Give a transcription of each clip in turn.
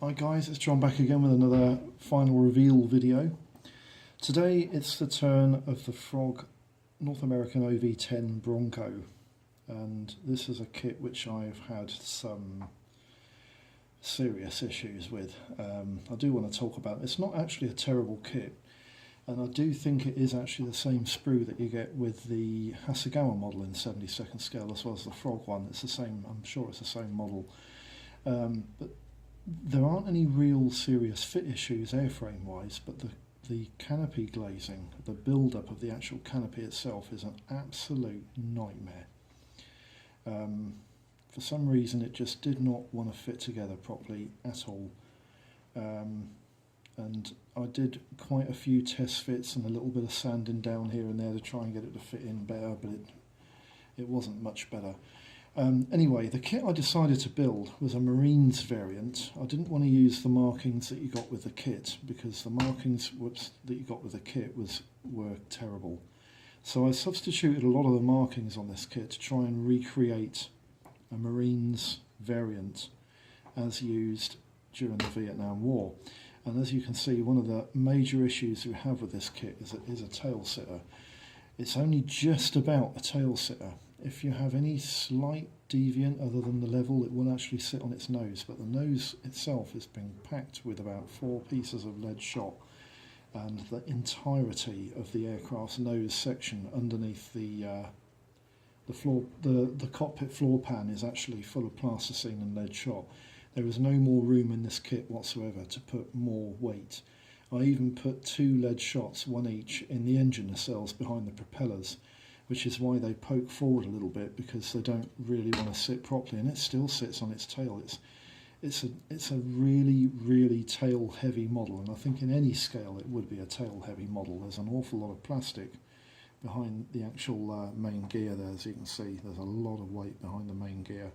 Hi guys, it's John back again with another final reveal video. Today it's the turn of the Frog North American OV10 Bronco, and this is a kit which I've had some serious issues with. I do want to talk about it. It's not actually a terrible kit, and I do think it is actually the same sprue that you get with the Hasegawa model in 72nd scale as well as the Frog one. It's the same, I'm sure it's the same model. But there aren't any real serious fit issues airframe wise, but the canopy glazing, the build up of the actual canopy itself is an absolute nightmare. For some reason it just did not want to fit together properly at all, and I did quite a few test fits and a little bit of sanding down here and there to try and get it to fit in better, but it wasn't much better. Anyway, the kit I decided to build was a Marines variant. I didn't want to use the markings that you got with the kit because the markings that you got with the kit were terrible. So I substituted a lot of the markings on this kit to try and recreate a Marines variant as used during the Vietnam War. And as you can see, one of the major issues we have with this kit is a tail sitter. It's only just about a tail sitter. If you have any slight deviant other than the level, it will actually sit on its nose, but the nose itself has been packed with about 4 pieces of lead shot, and the entirety of the aircraft's nose section underneath the cockpit floor pan is actually full of plasticine and lead shot. There is no more room in this kit whatsoever to put more weight. I even put 2 lead shots, one each, in the engine nacelles behind the propellers, which is why they poke forward a little bit, because they don't really want to sit properly, and it still sits on its tail. It's a really tail heavy model, and I think in any scale it would be a tail heavy model. There's an awful lot of plastic behind the actual main gear there. As you can see, there's a lot of weight behind the main gear.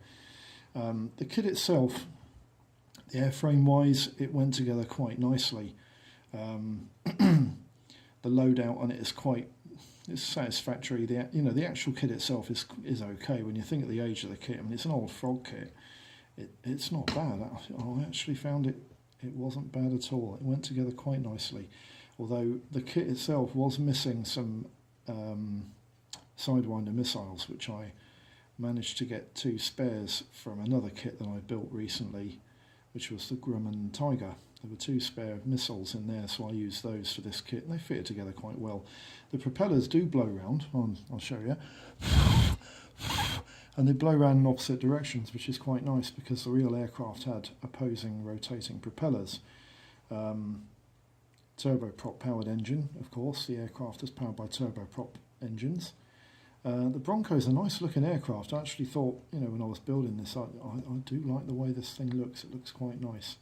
The kit itself, the airframe wise, it went together quite nicely. The loadout on it is it's satisfactory. The actual kit itself is okay. When you think of the age of the kit, I mean, it's an old Frog kit. It's not bad. I actually found it wasn't bad at all. It went together quite nicely, although the kit itself was missing some Sidewinder missiles, which I managed to get 2 spares from another kit that I built recently, which was the Grumman Tiger. There were 2 spare missiles in there, so I used those for this kit, and they fitted together quite well. The propellers do blow round, I'll show you, and they blow round in opposite directions, which is quite nice because the real aircraft had opposing rotating propellers. Turboprop powered engine, of course. The aircraft is powered by turboprop engines. The Bronco is a nice looking aircraft. I actually thought, when I was building this, I do like the way this thing looks. It looks quite nice.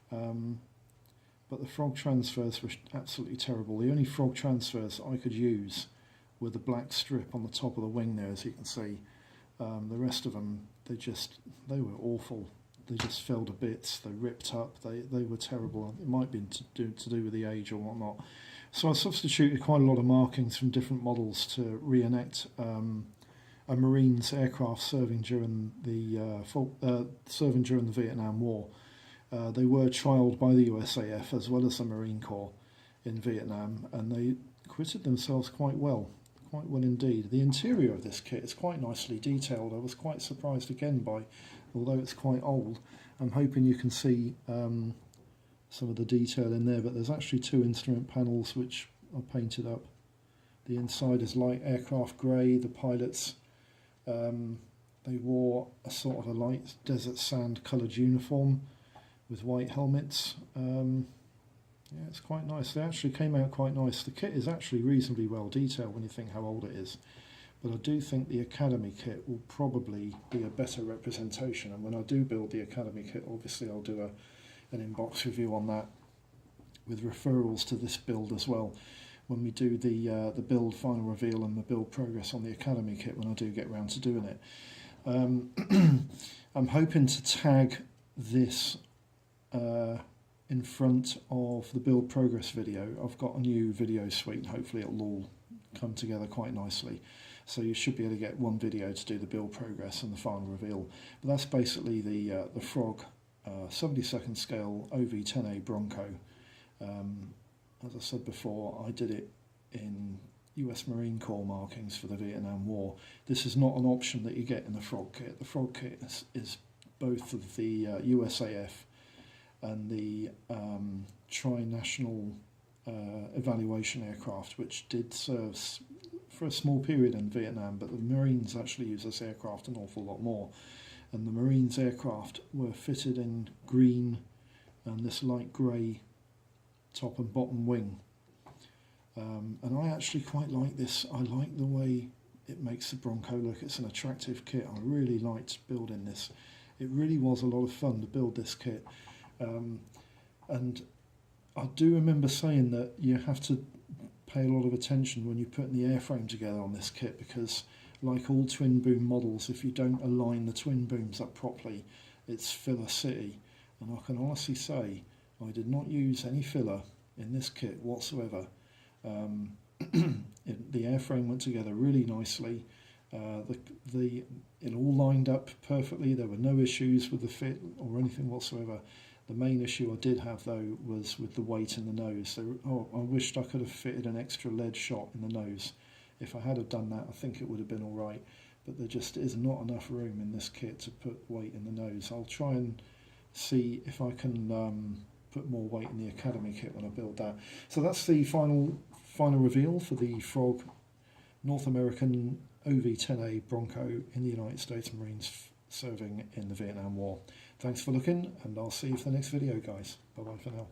But the Frog transfers were absolutely terrible. The only Frog transfers I could use were the black strip on the top of the wing there, as you can see. The rest of them, they were awful. They just fell to bits. They ripped up. They were terrible. It might be to do with the age or whatnot. So I substituted quite a lot of markings from different models to reenact a Marines aircraft serving during the Vietnam War. They were trialled by the USAF as well as the Marine Corps in Vietnam, and they acquitted themselves quite well indeed. The interior of this kit is quite nicely detailed. I was quite surprised again although it's quite old. I'm hoping you can see some of the detail in there, but there's actually 2 instrument panels which are painted up. The inside is light aircraft grey. The pilots, they wore a sort of a light desert sand coloured uniform with white helmets. Yeah, it's quite nice. They actually came out quite nice. The kit is actually reasonably well detailed when you think how old it is, but I do think the Academy kit will probably be a better representation, and when I do build the Academy kit, obviously I'll do an in-box review on that with referrals to this build as well when we do the build final reveal and the build progress on the Academy kit when I do get around to doing it. I'm hoping to tag this in front of the build progress video. I've got a new video suite, and hopefully it'll all come together quite nicely. So you should be able to get one video to do the build progress and the final reveal. But that's basically the Frog 72nd scale OV-10A Bronco. As I said before, I did it in US Marine Corps markings for the Vietnam War. This is not an option that you get in the Frog kit. The Frog kit is both of the USAF and the tri-national evaluation aircraft, which did serve for a small period in Vietnam, but the Marines actually use this aircraft an awful lot more. And the Marines aircraft were fitted in green and this light grey top and bottom wing. And I actually quite like this. I like the way it makes the Bronco look. It's an attractive kit. I really liked building this. It really was a lot of fun to build this kit. And I do remember saying that you have to pay a lot of attention when you're putting the airframe together on this kit, because like all twin boom models, if you don't align the twin booms up properly, it's filler city. And I can honestly say I did not use any filler in this kit whatsoever. The airframe went together really nicely. It all lined up perfectly. There were no issues with the fit or anything whatsoever. The main issue I did have though was with the weight in the nose. So I wished I could have fitted an extra lead shot in the nose. If I had have done that, I think it would have been all right. But there just is not enough room in this kit to put weight in the nose. I'll try and see if I can put more weight in the Academy kit when I build that. So that's the final reveal for the Frog North American OV-10A Bronco in the United States Marines serving in the Vietnam War. Thanks for looking, and I'll see you for the next video, guys. Bye bye for now.